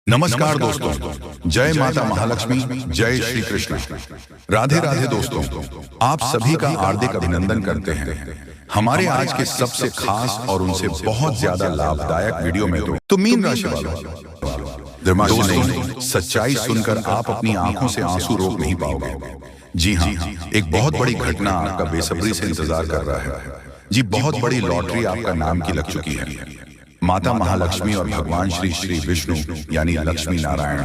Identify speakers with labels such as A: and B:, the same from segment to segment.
A: नमस्कार दोस्तों, जय माता महालक्ष्मी, जय श्री कृष्ण। राधे राधे दोस्तों, आप सभी का हार्दिक अभिनंदन करते हैं हमारे आज के सबसे खास और उनसे बहुत ज्यादा लाभदायक वीडियो में। तो मीन राशि वालों, दोस्तों, सच्चाई सुनकर आप अपनी आंखों से आंसू रोक नहीं पाओगे। जी हाँ, एक बहुत बड़ी घटना आपका बेसब्री से इंतजार कर रहा है। जी, बहुत बड़ी लॉटरी आपका नाम की लग चुकी है। माता महालक्ष्मी और भगवान श्री श्री विष्णु यानी लक्ष्मी नारायण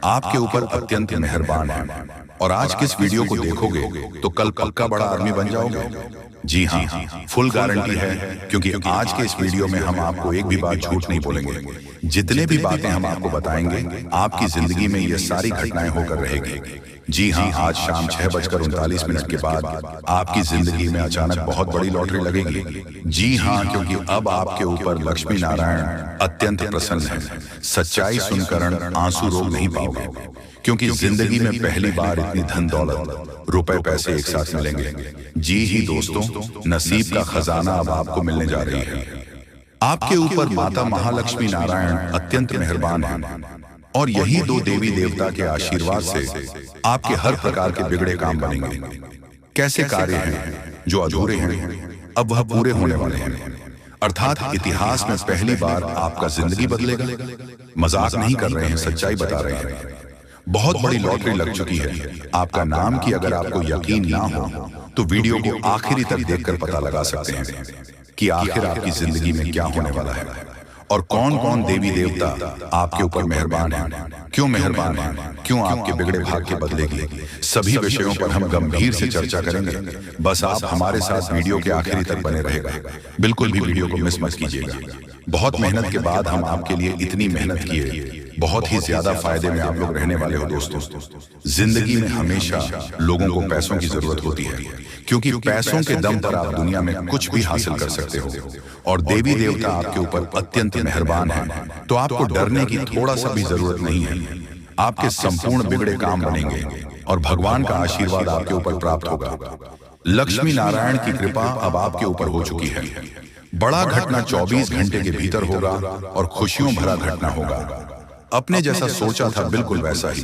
A: आपके ऊपर अत्यंत मेहरबान है। और आज किस वीडियो को देखोगे तो कल पक्का बड़ा आदमी बन जाओगे। जी हाँ, फुल गारंटी है, क्योंकि आज के इस वीडियो में हम आपको एक भी बात झूठ नहीं बोलेंगे। जितने भी बातें हम आपको बताएंगे, आपकी जिंदगी में ये सारी घटनाएं होकर रहेगी। जी हाँ, आज शाम 6:39 के बाद आपकी जिंदगी में अचानक बहुत बड़ी लॉटरी लगेगी। जी हाँ, क्योंकि अब आपके ऊपर लक्ष्मी नारायण अत्यंत प्रसन्न है। सच्चाई सुनकर आंसू रोक नहीं पाओगे, क्योंकि जिंदगी में पहली बार इतनी धन दौलत, रुपए पैसे एक साथ मिलेंगे। जी ही दोस्तों, नसीब का खजाना अब आपको मिलने जा रही है। आपके ऊपर माता महालक्ष्मी नारायण अत्यंत मेहरबान है, और यही दो देवी देवता के आशीर्वाद से आपके हर प्रकार के बिगड़े काम बनेंगे। कैसे कार्य हैं जो अधूरे हैं, अब वह पूरे होने वाले हैं। अर्थात इतिहास में पहली बार आपका जिंदगी बदलेगा। मजाक नहीं कर रहे हैं, सच्चाई बता रहे हैं। बहुत बड़ी लॉटरी लग चुकी है आपका नाम की। अगर आपको यकीन ना हो तो वीडियो को आखिरी तक देखकर पता लगा सकते हैं कि आखिर आपकी जिंदगी में क्या होने वाला है और कौन कौन देवी देवता आपके ऊपर मेहरबान हैं, क्यों मेहरबान हैं, क्यों आपके बिगड़े भाग के बदलेगी। सभी विषयों पर हम गंभीर से चर्चा करेंगे। बस आप हमारे साथ वीडियो के आखिरी तक बने रहेगा। बिल्कुल भी वीडियो को मिस मत कीजिएगा। बहुत मेहनत के बाद हम आपके लिए इतनी मेहनत किए, बहुत ही ज्यादा फायदे में आप लोग रहने वाले हो दोस्तों। जिंदगी में हमेशा लोगों को पैसों की जरूरत होती है, क्योंकि पैसों के दम पर आप दुनिया में कुछ भी हासिल कर सकते हो। और देवी देवता आपके ऊपर अत्यंत मेहरबान है, तो आपको डरने की थोड़ा सा भी जरूरत नहीं है। आपके संपूर्ण बिगड़े काम बनेंगे और भगवान का आशीर्वाद आपके ऊपर प्राप्त होगा। लक्ष्मी नारायण की कृपा अब आपके ऊपर हो चुकी है। बड़ा घटना 24 घंटे के भीतर होगा और खुशियों भरा घटना होगा। अपने जैसा सोचा था बिल्कुल वैसा ही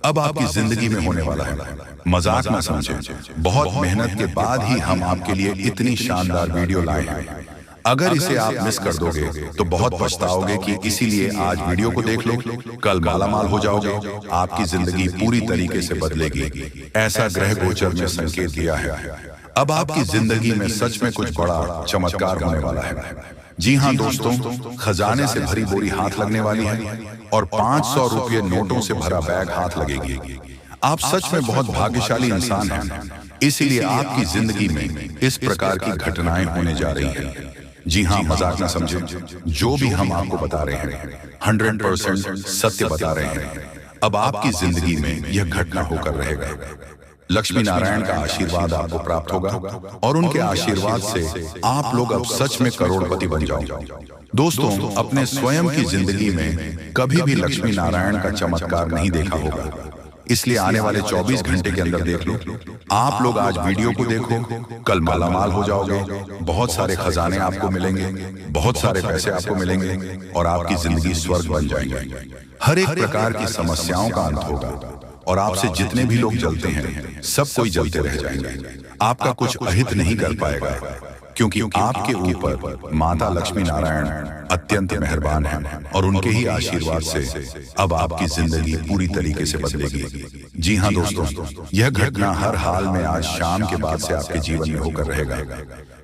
A: अब आपकी जिंदगी में होने वाला है। मजाक ना समझें, बहुत मेहनत के बाद ही हम आपके लिए इतनी शानदार वीडियो लाए हैं। अगर इसे आप मिस कर दोगे तो बहुत पछताओगे कि इसीलिए आज वीडियो को देख लो, कल मालामाल हो जाओगे। आपकी जिंदगी पूरी तरीके से बदलेगी, ऐसा ग्रह गोचर में संकेत दिया है। अब आपकी जिंदगी में सच में कुछ बड़ा चमत्कार होने वाला है। जी हाँ दोस्तों, खजाने से भरी बोरी हाथ लगने वाली है और 500 रुपये नोटों से भरा बैग हाथ लगेगी। आप सच में बहुत भाग्यशाली इंसान हैं, इसीलिए आपकी जिंदगी में इस प्रकार की घटनाएं होने जा रही हैं। जी हाँ, मजाक ना समझें, जो भी हम आपको बता रहे हैं 100% सत्य बता रहे हैं। अब आपकी जिंदगी में यह घटना होकर रहेगा। लक्ष्मी नारायण का आशीर्वाद आपको प्राप्त होगा और उनके आशीर्वाद से आप लोग अब सच में करोड़पति बन जाओ। दोस्तों, अपने स्वयं की जिंदगी में कभी भी लक्ष्मी नारायण का चमत्कार नहीं देखा होगा, इसलिए आने वाले 24 घंटे के अंदर देख लो। आप लोग आज वीडियो को देखो, कल मालामाल हो जाओगे। बहुत सारे खजाने आपको मिलेंगे, बहुत सारे पैसे आपको मिलेंगे और आपकी जिंदगी स्वर्ग बन जाएगी। हर एक प्रकार की समस्याओं का अंत होगा और आपसे जितने भी लोग जलते हैं सब कोई जलते रह जाएंगे। आपका कुछ अहित नहीं कर पाएगा, क्योंकि आपके ऊपर माता लक्ष्मी नारायण अत्यंत मेहरबान है और उनके ही आशीर्वाद से अब आपकी जिंदगी पूरी तरीके से बदलेगी। जी हाँ दोस्तों, यह घटना हर हाल में आज शाम के बाद से आपके जीवन में होकर रहेगा।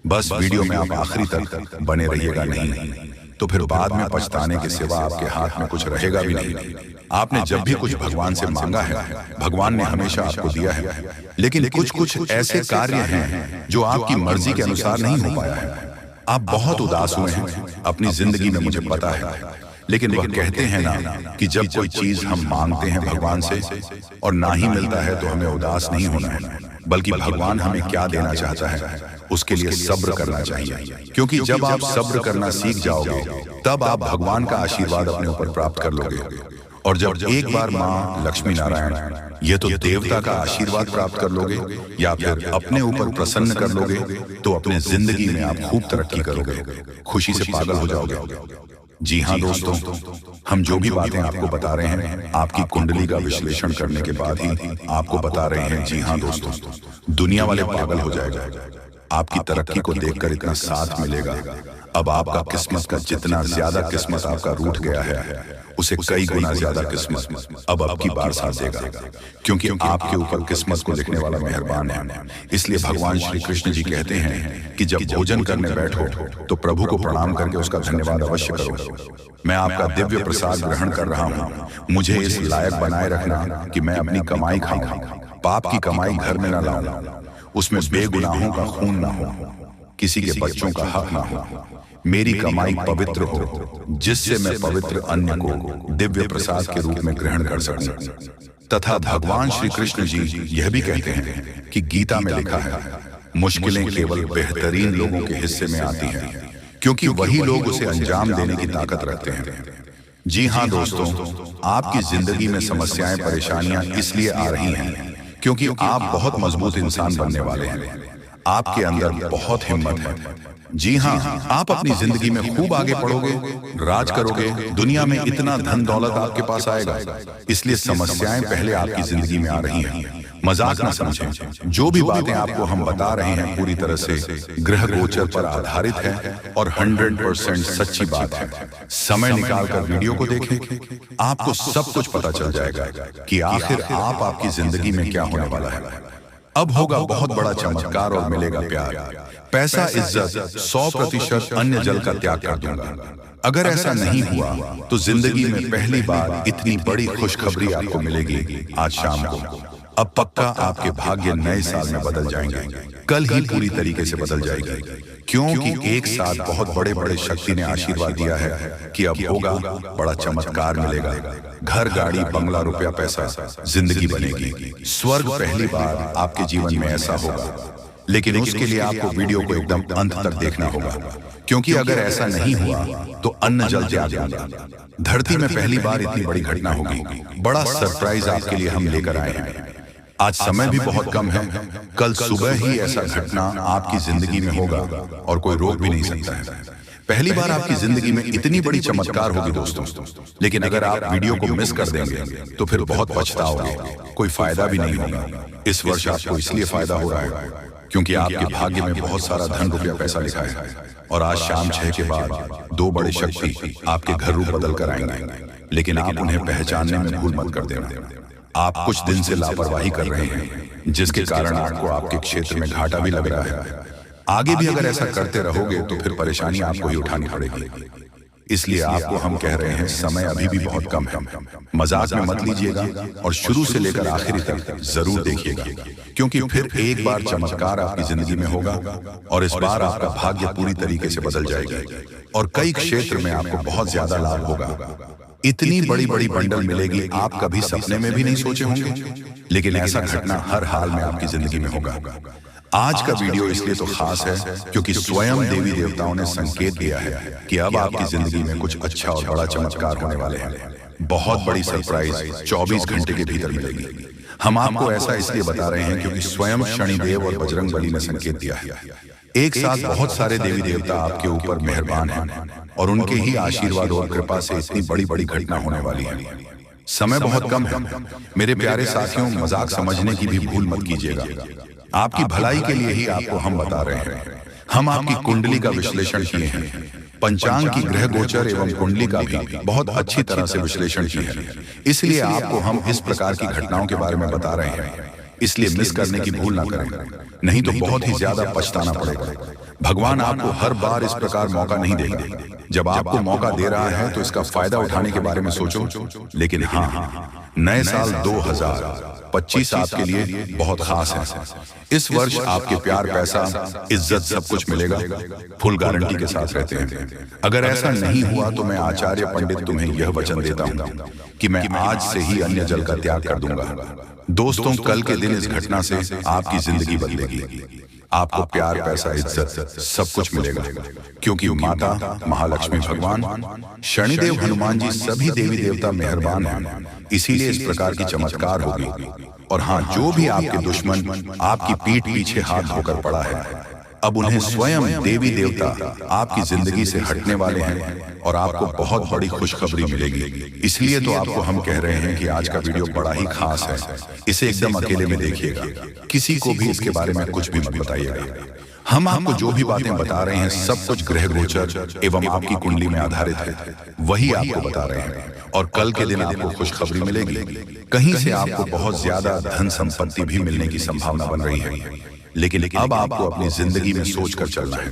A: बस वीडियो में आप आखिरी तक बने रहिएगा, नहीं तो फिर बाद में पछताने के सिवा आपके हाथ में कुछ रहेगा भी नहीं। आपने जब भी कुछ भगवान से मांगा है, भगवान ने हमेशा आपको दिया है, लेकिन कुछ ऐसे कार्य हैं जो आपकी मर्जी के अनुसार नहीं हो पाया है। आप बहुत उदास हुए हैं अपनी जिंदगी में, मुझे पता है, लेकिन वह कहते हैं ना कि जब कोई चीज हम मांगते हैं भगवान से और ना ही मिलता है तो हमें उदास नहीं होना है, बल्कि भगवान हमें क्या देना चाहता है उसके लिए सब्र करना चाहिए। क्योंकि जब आप सब्र करना सीख जाओगे तब आप भगवान का आशीर्वाद अपने ऊपर प्राप्त कर लोगे। और जब एक बार माँ लक्ष्मी नारायण, ये तो देवता का आशीर्वाद प्राप्त कर लोगे या फिर अपने ऊपर प्रसन्न कर लोगे, तो अपने जिंदगी में आप खूब तरक्की करोगे, खुशी से पागल हो जाओगे। जी हाँ दोस्तों, हम जो भी बातें आपको बता रहे हैं आपकी कुंडली का विश्लेषण करने के बाद ही आपको बता रहे हैं। जी हाँ दोस्तों, दुनिया वाले पागल हो जाएगा। आपकी तरक्की को देखकर इतना साथ मिलेगा। अब आपका किस्मत का जितना ज्यादा किस्मत आपका रूठ गया है उसे कई गुना ज्यादा किस्मत अब की बार साथ देगा, क्योंकि आपके ऊपर किस्मत को लिखने वाला मेहरबान है। इसलिए भगवान श्री कृष्ण जी कहते हैं कि जब भोजन करने बैठो तो प्रभु को प्रणाम करके उसका धन्यवाद अवश्य करो। मैं आपका दिव्य प्रसाद ग्रहण कर रहा हूँ, मुझे इस लायक बनाए रखना कि मैं अपनी कमाई खाऊं, पाप की कमाई घर में न लाऊं, उसमें बेगुनाहों का खून ना हो, किसी के बच्चों का हक ना हो, मेरी कमाई पवित्र हो जिससे मैं पवित्र अन्न को दिव्य प्रसाद के रूप में ग्रहण कर सकूं। तथा भगवान श्री कृष्ण जी यह भी कहते हैं कि गीता में लिखा है, मुश्किलें केवल बेहतरीन लोगों के हिस्से में आती हैं, क्योंकि वही लोग उसे अंजाम देने की ताकत रखते हैं। जी हाँ दोस्तों, आपकी जिंदगी में समस्याएं परेशानियां इसलिए आ रही हैं क्योंकि आप बहुत मजबूत इंसान बनने वाले हैं। आपके अंदर बहुत हिम्मत है। जी हाँ, आप अपनी जिंदगी में खूब आगे बढ़ोगे, राज करोगे, दुनिया में इतना धन दौलत आपके पास आएगा। इसलिए समस्याएं पहले आपकी जिंदगी में आ रही हैं। मजाक न समझें, जो भी बातें आपको हम बता रहे हैं पूरी तरह से ग्रह गोचर पर आधारित है और 100% सच्ची बात है। समय निकालकर वीडियो को देखें, आपको सब कुछ पता चल जाएगा कि आखिर आपकी जिंदगी में क्या होने वाला है। अब होगा बहुत बड़ा चमत्कार और मिलेगा प्यार, पैसा, इज्जत, 100% अन्य जल का त्याग कर दूंगा। अगर ऐसा नहीं हुआ तो जिंदगी में पहली बार इतनी बड़ी खुशखबरी आपको मिलेगी आज शाम को। अब पक्का आपके भाग्य नए साल में बदल जाएंगे, कल ही पूरी तरीके से बदल जाएगी, क्योंकि एक साथ बहुत बड़े बड़े शक्ति ने आशीर्वाद दिया है कि अब होगा बड़ा चमत्कार मिलेगा। घर, गाड़ी, बंगला, रुपया, पैसा, जिंदगी बनेगी। स्वर्ग पहली बार आपके जीवन में ऐसा होगा, लेकिन उसके लिए आपको वीडियो को एकदम अंत तक देखना होगा, क्योंकि अगर ऐसा नहीं हुआ तो अन्न जल त्याग दूंगा। धरती में पहली बार इतनी बड़ी घटना होगी। बड़ा सरप्राइज आपके लिए हम लेकर आए हैं। आज समय भी बहुत कम है, कल सुबह ही ऐसा घटना आपकी जिंदगी में होगा और कोई रोक भी नहीं सकता है। पहली बार आपकी जिंदगी में इतनी बड़ी चमत्कार होगी दोस्तों, लेकिन अगर आप वीडियो को मिस कर देंगे तो फिर बहुत पछताओगे, कोई फायदा भी नहीं होगा। इस वर्ष आपको इसलिए फायदा हो रहा है क्योंकि आपके भाग्य में बहुत सारा धन, रुपया, पैसा लिखा है और आज शाम 6 के बाद 2 बड़े शक्ति आपके घर रूप बदल कर आएंगे, लेकिन आप उन्हें पहचानने में भूल मत कर देना। आप कुछ दिन से लापरवाही कर रहे हैं, जिसके कारण आपको आपके क्षेत्र में घाटा भी लग रहा है। आगे भी अगर ऐसा करते रहोगे तो फिर परेशानी आपको ही उठानी पड़ेगी। इसलिए आपको हम कह रहे हैं, समय अभी भी बहुत कम है। मजाक में मत लीजिएगा और शुरू से लेकर आखिरी तक जरूर देखिएगा, क्योंकि फिर एक बार चमत्कार आपकी जिंदगी में होगा और इस बार आपका भाग्य पूरी तरीके से बदल जाएगा और कई क्षेत्र में आपको बहुत ज्यादा लाभ होगा। इतनी बड़ी बड़ी बंडल मिलेगी आप कभी सपने में भी नहीं सोचे होंगे, लेकिन ऐसा घटना हर हाल में आपकी जिंदगी में होगा। आज का वीडियो इसलिए तो खास है क्योंकि स्वयं देवी देवताओं ने संकेत दिया है कि अब आपकी जिंदगी में कुछ अच्छा और बड़ा चमत्कार होने वाले हैं। बहुत बड़ी सरप्राइज 24 घंटे के भीतर मिलेगी। हम आपको ऐसा इसलिए बता रहे हैं क्योंकि स्वयं शनिदेव और बजरंग बली ने संकेत दिया है। एक साथ बहुत सारे देवी देवता आपके ऊपर मेहरबान हैं और उनके ही आशीर्वाद और कृपा से इतनी बड़ी बड़ी घटना होने वाली है। समय बहुत कम है मेरे प्यारे साथियों, मजाक समझने की भी भूल मत कीजिएगा। आपकी भलाई के लिए ही आपको हम बता रहे हैं। हम आपकी कुंडली का विश्लेषण किए हैं, पंचांग की ग्रह गोचर एवं कुंडली का भी बहुत अच्छी तरह से विश्लेषण किया है। इसलिए आपको हम इस प्रकार की घटनाओं के बारे में बता रहे हैं। इसलिए मिस करने की भूल ना करें, नहीं तो बहुत ही ज्यादा पछताना पड़ेगा। भगवान आपको हर बार इस प्रकार मौका नहीं देगा। जब आपको मौका दे रहा है तो इसका फायदा उठाने के बारे में सोचो। लेकिन हाँ, नए साल 2025 आपके लिए बहुत खास है। इस वर्ष आपके प्यार, पैसा, इज्जत सब कुछ मिलेगा, फुल गारंटी के साथ रहते हैं। अगर ऐसा नहीं हुआ तो मैं आचार्य पंडित तुम्हें यह वचन देता हूँ कि मैं आज से ही अन्य जल का त्याग कर दूंगा। दोस्तों, कल के दिन इस घटना से आपकी जिंदगी बदलेगी। आपको प्यार, पैसा, इज्जत सब कुछ मिलेगा, क्योंकि माता महालक्ष्मी, भगवान शनिदेव, हनुमान जी सभी देवी देवता मेहरबान हैं। इसीलिए इस प्रकार की चमत्कार होगी। और हाँ, जो भी आपके दुश्मन आपकी पीठ पीछे हाथ धोकर पड़ा है, अब उन्हें स्वयं देवी देवता आपकी जिंदगी से हटने वाले हैं और आपको बहुत बड़ी खुशखबरी मिलेगी। इसलिए तो आपको हम कह रहे हैं कि आज का वीडियो बड़ा ही खास है। इसे एकदम अकेले में देखिएगा, किसी को भी इसके बारे में कुछ भी मत बताइएगा। हम आपको जो भी बातें बता रहे हैं सब कुछ ग्रह गोचर एवं आपकी कुंडली में आधारित है, वही आपको बता रहे हैं। और कल के दिन आपको खुशखबरी मिलेगी। कहीं से आपको बहुत ज्यादा धन संपत्ति भी मिलने की संभावना बन रही है। लेकिन अब आपको अपनी जिंदगी में सोचकर चलना है,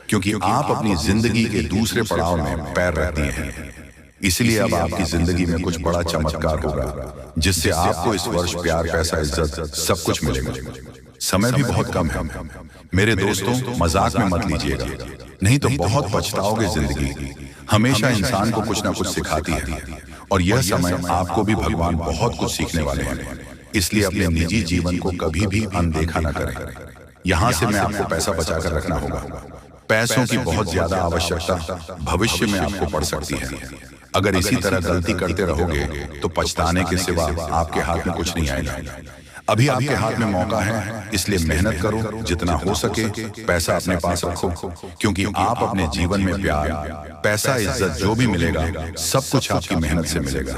A: क्योंकि आप अपनी जिंदगी के दूसरे पड़ाव में पैर रख दिए हैं। इसलिए अब आपकी जिंदगी में कुछ बड़ा चमत्कार होगा, जिससे आपको इस वर्ष प्यार, पैसा, इज्जत सब कुछ मिलेगा। समय भी बहुत कम है मेरे दोस्तों, मजाक में मत लीजिएगा, नहीं तो बहुत पछताओगे। जिंदगी हमेशा इंसान को कुछ ना कुछ सिखाती है और यह समय आपको भी भगवान बहुत कुछ सीखने वाले हैं। इसलिए अपने निजी जीवन को कभी भी अनदेखा न करें। यहाँ से मैं आपको पैसा बचाकर रखना होगा। पैसों की बहुत ज्यादा आवश्यकता भविष्य में आपको पड़ सकती है। अगर इसी तरह गलती करते रहोगे तो पछताने के सिवा आपके हाथ में कुछ नहीं आएगा। अभी आपके हाथ में मौका है, इसलिए मेहनत करो, जितना हो सके पैसा अपने पास रखो, क्योंकि आप अपने जीवन में प्यार, पैसा, इज्जत जो भी मिलेगा सब कुछ आपकी मेहनत से मिलेगा।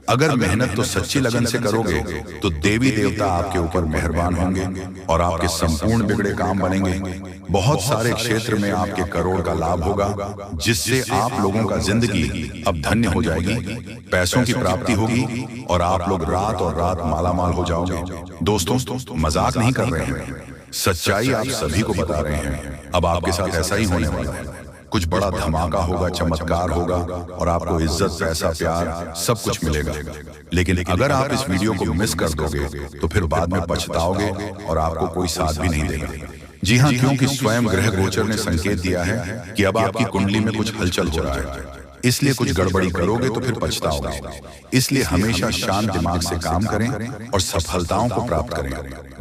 A: अगर मेहनत तो सच्ची लगन से करोगे तो देवी देवता आपके ऊपर मेहरबान होंगे और आपके संपूर्ण बिगड़े काम बनेंगे। बहुत सारे क्षेत्र में आपके करोड़ का लाभ होगा, जिससे आप लोगों का जिंदगी अब धन्य हो जाएगी, पैसों की प्राप्ति होगी और आप लोग रात और रात मालामाल हो जाओगे। दोस्तों, मजाक नहीं कर रहे हैं, सच्चाई आप सभी को बता रहे हैं। अब आपके साथ ऐसा ही होने वाला है। कुछ बड़ा धमाका होगा, चमत्कार होगा और आपको इज्जत, पैसा, प्यार सब कुछ मिलेगा। लेकिन अगर आप इस वीडियो को मिस कर दोगे तो फिर बाद में पछताओगे और आपको कोई साथ भी नहीं देगा। जी हाँ, क्योंकि स्वयं ग्रह गोचर ने संकेत दिया है कि अब आपकी कुंडली में कुछ हलचल हो रहा है। इसलिए कुछ गड़बड़ी करोगे तो फिर पछताओगे। इसलिए हमेशा शांत दिमाग से काम करें और सफलताओं को प्राप्त करें।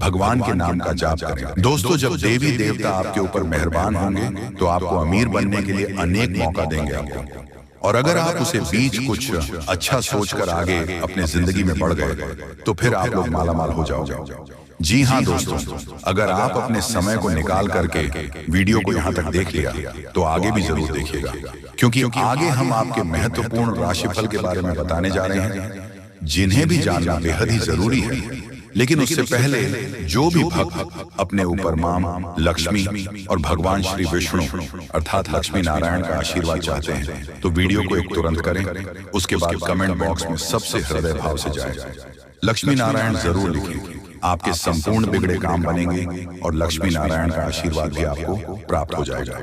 A: भगवान के नाम का जाप करें। दोस्तों, जब देवी देवता आपके ऊपर मेहरबान होंगे तो आपको अमीर बनने के लिए अनेक मौका देंगे आपको। और अगर आप उसे बीच कुछ अच्छा सोचकर आगे अपने जिंदगी में बढ़ गए तो फिर आप लोग मालामाल हो जाओगे। जी हाँ दोस्तों, अगर आप अपने समय को निकाल करके वीडियो को यहाँ तक देख लिया तो आगे भी जरूर देखिएगा, क्योंकि आगे हम आपके महत्वपूर्ण राशिफल के बारे में बताने जा रहे हैं, जिन्हें भी जानना बेहद ही जरूरी है। लेकिन उससे पहले जो भी भक्त अपने ऊपर मां लक्ष्मी और भगवान श्री विष्णु अर्थात लक्ष्मी नारायण का आशीर्वाद चाहते हैं तो वीडियो को एक तुरंत करें। उसके बाद कमेंट बॉक्स में सबसे हृदय भाव से जाए लक्ष्मी नारायण जरूर लिखें। आपके संपूर्ण बिगड़े काम बनेंगे और लक्ष्मी नारायण का आशीर्वाद भी आपको प्राप्त हो जाएगा।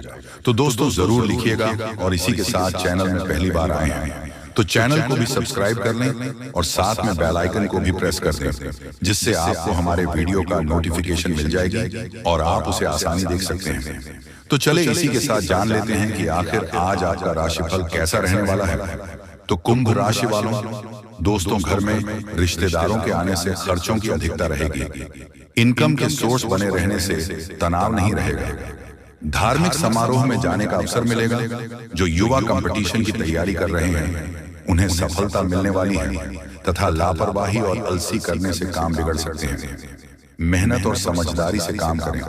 A: तो दोस्तों जरूर लिखिएगा। और इसी के साथ चैनल में पहली बार आए हैं तो चैनल को भी सब्सक्राइब कर लें और साथ में बेल आइकन को भी प्रेस कर दें, जिससे आपको हमारे वीडियो का नोटिफिकेशन मिल जाएगी और आप उसे आसानी देख सकते हैं। तो चले इसी के साथ जान लेते हैं कि आखिर आज आपका राशिफल कैसा रहने वाला है। तो कुंभ राशि वालों, दोस्तों घर में रिश्तेदारों के आने से खर्चों की अधिकता रहेगी। इनकम के सोर्स बने रहने से तनाव नहीं रहेगा। धार्मिक समारोह में जाने का अवसर मिलेगा। जो युवा कंपटीशन की तैयारी कर रहे हैं उन्हें सफलता मिलने वाली है, तथा लापरवाही और अलसी करने से काम बिगड़ सकते हैं। मेहनत और समझदारी से काम करें।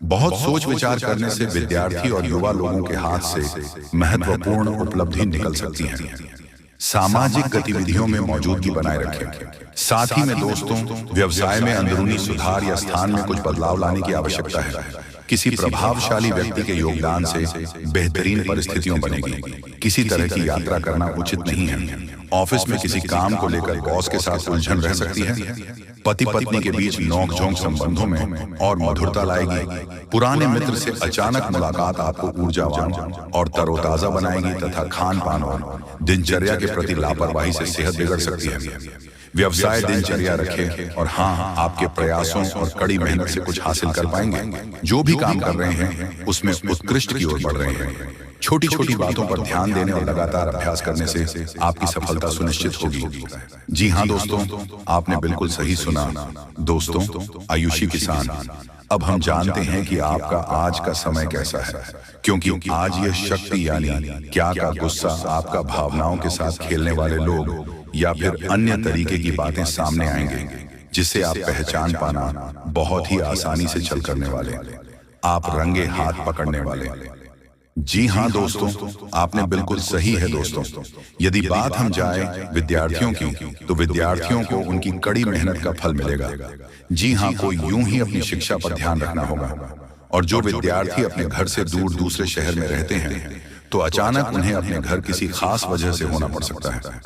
A: बहुत सोच विचार करने से विद्यार्थी और युवा लोगों के हाथ से महत्वपूर्ण उपलब्धि निकल सकती है। सामाजिक गतिविधियों में मौजूदगी बनाए रखें। साथ ही में दोस्तों, व्यवसाय में अंदरूनी सुधार या स्थान में कुछ बदलाव लाने की आवश्यकता है। किसी प्रभावशाली व्यक्ति के योगदान से बेहतरीन परिस्थितियों बनेगी। किसी तरह की यात्रा करना उचित नहीं है। ऑफिस में किसी काम को लेकर बॉस के साथ उलझन रह सकती है। पति पत्नी के बीच नोकझोंक संबंधों में और मधुरता लाएगी। पुराने मित्र से अचानक मुलाकात आपको ऊर्जावान और तरोताजा बनाएगी, तथा खान पान और दिनचर्या के प्रति लापरवाही से सेहत बिगड़ सकती है। व्यवसाय दिनचर्या रखें और हाँ, आपके प्रयासों और कड़ी मेहनत से कुछ हासिल कर पाएंगे। जो भी काम कर रहे हैं उसमें उत्कृष्ट की ओर बढ़ रहे हैं। छोटी छोटी बातों पर ध्यान देने और लगातार अभ्यास करने से आपकी सफलता सुनिश्चित होगी। जी हाँ दोस्तों, आपने बिल्कुल सही सुना। दोस्तों, आयुषी किसान, अब हम जानते हैं कि आपका आज का समय कैसा है, क्योंकि आज यह शक्ति यानी क्या का गुस्सा, आपका भावनाओं के साथ खेलने वाले लोग या फिर अन्य तरीके की बातें सामने आएंगे, जिसे आप पहचान पाना बहुत ही आसानी से छल करने वाले। आप रंगे हाथ पकड़ने वाले। जी हाँ दोस्तों, आपने बिल्कुल सही है दोस्तों। यदि बात हम जाए विद्यार्थियों की, तो विद्यार्थियों को उनकी कड़ी मेहनत का फल मिलेगा। जी हाँ, कोई यूं ही अपनी शिक्षा पर ध्यान रखना होगा। और जो विद्यार्थी अपने घर से दूर दूसरे शहर में रहते हैं, तो अचानक उन्हें अपने घर किसी खास वजह से होना पड़ सकता है।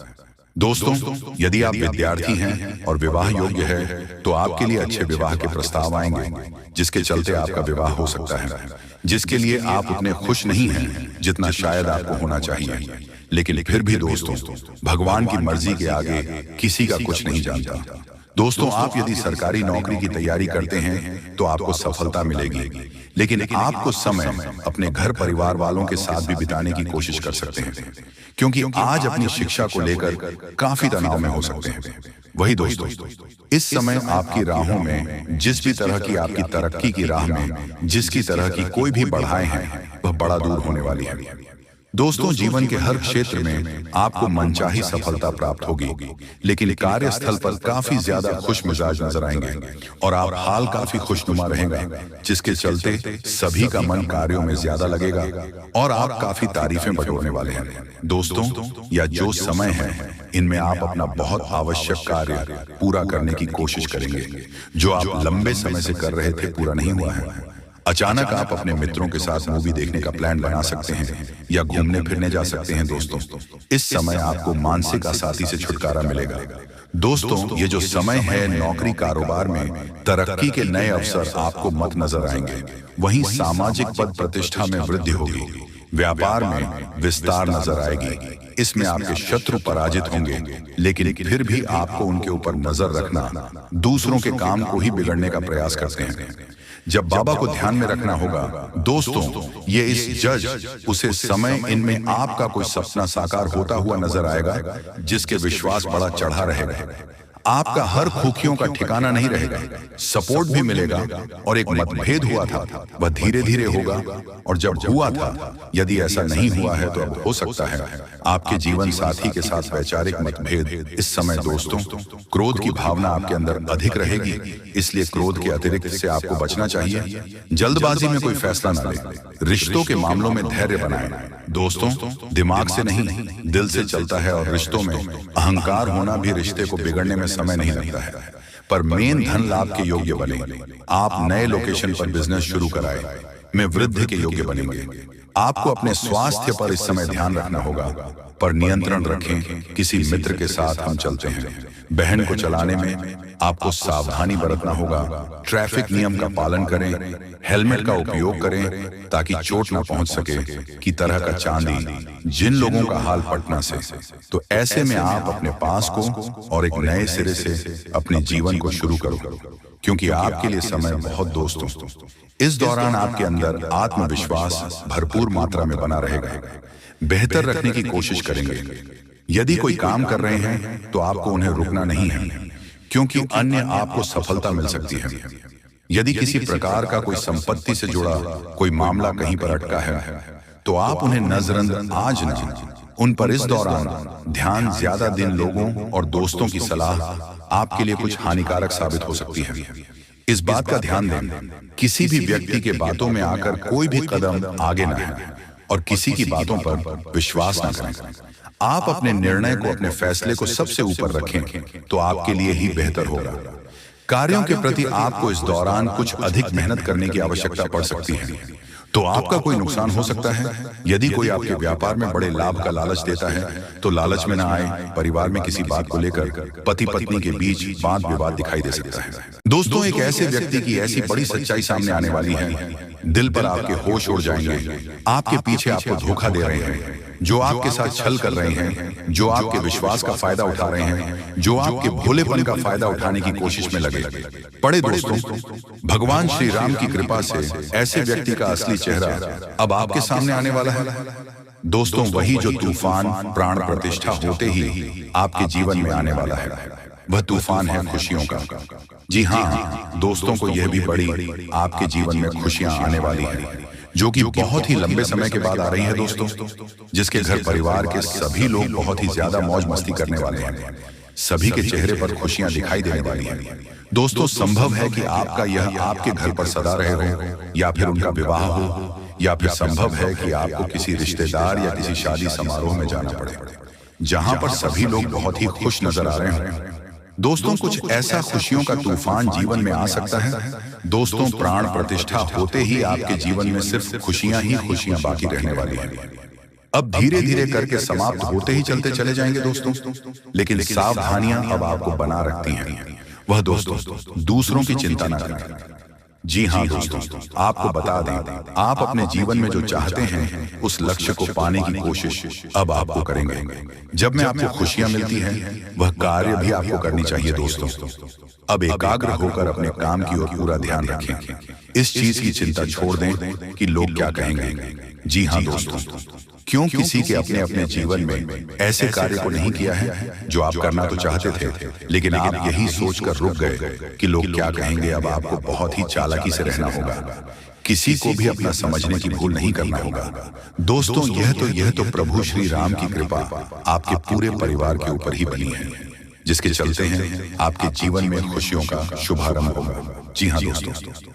A: दोस्तों, यदि आप विद्यार्थी हैं और विवाह योग्य है, तो आपके लिए अच्छे विवाह के प्रस्ताव आएंगे, जिसके चलते आपका विवाह हो सकता है, जिसके लिए आप उतने खुश नहीं हैं जितना शायद आपको होना चाहिए। लेकिन फिर भी दोस्तों, भगवान की मर्जी के आगे किसी का कुछ नहीं जानता। दोस्तों, आप यदि सरकारी नौकरी की तैयारी करते हैं तो आपको सफलता मिलेगी, लेकिन आप कुछ समय अपने घर परिवार वालों के साथ भी बिताने की कोशिश कर सकते हैं, क्योंकि आज अपनी शिक्षा को लेकर काफी तनाव में हो सकते हैं। वही दोस्तों, इस समय आपकी राहों में, जिस भी तरह की आपकी तरक्की की राह में जिसकी तरह की कोई भी बढ़ाएं हैं, वह बड़ा दूर होने वाली है। दोस्तों, जीवन के हर क्षेत्र में आपको मनचाही सफलता प्राप्त होगी, लेकिन कार्यस्थल पर काफी ज्यादा खुश मिजाज नजर आएंगे और आप हाल काफी खुशनुमा रहेगा, जिसके चलते सभी का मन कार्यों में ज्यादा लगेगा और आप काफी तारीफें बटोरने वाले हैं। दोस्तों, या जो समय है, इनमें आप अपना बहुत आवश्यक कार्य पूरा करने की कोशिश करेंगे, जो आप लंबे समय से कर रहे थे पूरा नहीं हुआ है। अचानक आप अपने मित्रों के साथ मूवी देखने का प्लान बना सकते हैं या घूमने फिरने जा सकते हैं। दोस्तों, इस समय आपको मानसिक अशांति से छुटकारा मिलेगा। दोस्तों, ये जो समय है, नौकरी कारोबार में तरक्की के नए अवसर आपको मत नजर आएंगे। वहीं सामाजिक पद प्रतिष्ठा में वृद्धि होगी, व्यापार में विस्तार नजर आएगी। इसमें आपके शत्रु पराजित होंगे, लेकिन फिर भी आपको उनके ऊपर नजर रखना दूसरों के काम को ही बिगड़ने का प्रयास करते हैं। जब बाबा को ध्यान में रखना होगा दोस्तों, ये इस जज उसे समय इनमें आपका कोई सपना साकार होता हुआ नजर आएगा, जिसके विश्वास बड़ा चढ़ा रहेगा। आपका हर खूखियों का ठिकाना नहीं रहेगा, सपोर्ट भी मिलेगा। और एक मतभेद हुआ था, वह धीरे धीरे होगा, और जब हुआ था, यदि ऐसा नहीं हुआ है तो अब हो सकता है आपके जीवन साथी के साथ वैचारिक मतभेद। इस समय दोस्तों, क्रोध की भावना आपके अंदर अधिक रहेगी, इसलिए क्रोध के अतिरिक्त से आपको बचना चाहिए। जल्दबाजी में कोई फैसला न ले। रिश्तों के मामलों में धैर्य बनाएं। दोस्तों, दिमाग से नहीं, दिल से चलता है, और रिश्तों में अहंकार होना भी रिश्ते को बिगड़ने में समय नहीं लगता है। पर मेन धन लाभ के योग्य बने। आप नए लोकेशन पर बिजनेस शुरू कराएं, में वृद्धि के योग्य बनेंगे। आपको अपने स्वास्थ्य पर इस समय ध्यान रखना होगा, पर नियंत्रण रखें। किसी मित्र के साथ हम चलते हैं, बहन को चलाने में आपको सावधानी बरतना होगा। ट्रैफिक नियम का पालन करें, हेलमेट का उपयोग करें ताकि चोट न पहुंच सके, की तरह का चांदी जिन लोगों का हाल पटना से। तो ऐसे में आप अपने पास को और एक नए सिरे से अपने जीवन को शुरू करो, क्योंकि आपके लिए समय बहुत दोस्तों। इस दौरान आपके अंदर आत्मविश्वास भरपूर मात्रा में बना रहेगा। बेहतर रखने की कोशिश करेंगे। यदि कोई काम कर रहे हैं तो आपको उन्हें रुकना नहीं है, क्योंकि अन्य आपको सफलता मिल सकती है। यदि किसी प्रकार का कोई संपत्ति से जुड़ा कोई मामला कहीं पर अटका है, तो आप उन्हें नजरअंदाज न, उन पर इस दौरान ध्यान ज्यादा दिन लोगों और दोस्तों की सलाह आपके लिए कुछ हानिकारक साबित हो सकती है। इस बात का ध्यान दें, किसी भी व्यक्ति के बातों में आकर कोई भी कदम आगे न है और किसी की बातों पर विश्वास न करें। आप अपने निर्णय को, अपने फैसले को सबसे ऊपर रखें तो आपके लिए ही बेहतर होगा। कार्यों के प्रति आपको इस दौरान कुछ अधिक मेहनत करने की आवश्यकता पड़ सकती है, तो आपका कोई नुकसान हो सकता है। यदि कोई आपके व्यापार में बड़े लाभ का लालच देता है, तो लालच में ना आए। परिवार में किसी बात को लेकर पति पत्नी के बीच वाद विवाद दिखाई दे सकता है। दोस्तों, एक ऐसे व्यक्ति की ऐसी बड़ी सच्चाई सामने आने वाली है, दिल पर आपके होश उड़ जाएंगे। आपके पीछे आपको धोखा दे रहे हैं, जो आपके साथ छल कर रहे हैं, जो आपके विश्वास का फायदा उठा रहे हैं, जो आपके भोलेपन का फायदा उठाने की कोशिश में लगे पड़े। दोस्तों, भगवान श्री राम की कृपा से ऐसे व्यक्ति का असली चेहरा अब आपके सामने आने वाला है। दोस्तों, वही जो तूफान प्राण प्रतिष्ठा होते ही आपके जीवन में आने वाला है, वह तूफान है खुशियों का। जी हाँ दोस्तों, को यह भी बड़ी आपके जीवन में खुशियां आने वाली हैं, जो कि बहुत ही लंबे समय के बाद आ रही है दोस्तों, जिसके घर परिवार के सभी लोग बहुत ही ज्यादा मौज मस्ती करने वाले हैं। सभी के चेहरे पर खुशियां दिखाई देने वाली हैं। दोस्तों, संभव है कि आपका यह आपके घर पर सदा रहे हो, या फिर उनका विवाह हो, या फिर संभव है कि आपको किसी रिश्तेदार या किसी शादी समारोह में जाना पड़े जहां पर सभी लोग बहुत ही खुश नजर आ रहे हैं। दोस्तों, कुछ ऐसा खुशियों का तूफान जीवन में आ सकता है। दोस्तों, प्राण प्रतिष्ठा होते ही आपके जीवन में सिर्फ खुशियां ही खुशियां बाकी रहने वाली हैं। अब धीरे धीरे करके समाप्त होते ही चलते चले जाएंगे दोस्तों, लेकिन सावधानियां अब आपको बना रखती हैं। वह दोस्तों, दूसरों की चिंता न करें। जी हाँ दोस्तों, आपको बता दें, आप अपने जीवन में जो चाहते हैं उस लक्ष्य को पाने की कोशिश अब आपको करेंगे। जब में आपको खुशियां मिलती हैं, वह कार्य भी आपको करनी चाहिए दोस्तों। अब एकाग्र होकर अपने काम की ओर पूरा ध्यान रखें। इस चीज की चिंता छोड़ दें कि लोग क्या कहेंगे। जी हाँ दोस्तों, क्यों किसी के अपने अपने जीवन में ऐसे कार्य को नहीं किया है जो आप करना तो चाहते थे, लेकिन आप यही सोचकर रुक गए कि लोग क्या कहेंगे। अब आपको बहुत ही चालाकी से रहना होगा, किसी को भी अपना समझने की भूल नहीं करना होगा। दोस्तों, यह तो प्रभु श्री राम की कृपा आपके पूरे परिवार के ऊपर ही बनी है, जिसके चलते हैं आपके जीवन में खुशियों का शुभारंभ होगा। जी हाँ दोस्तों।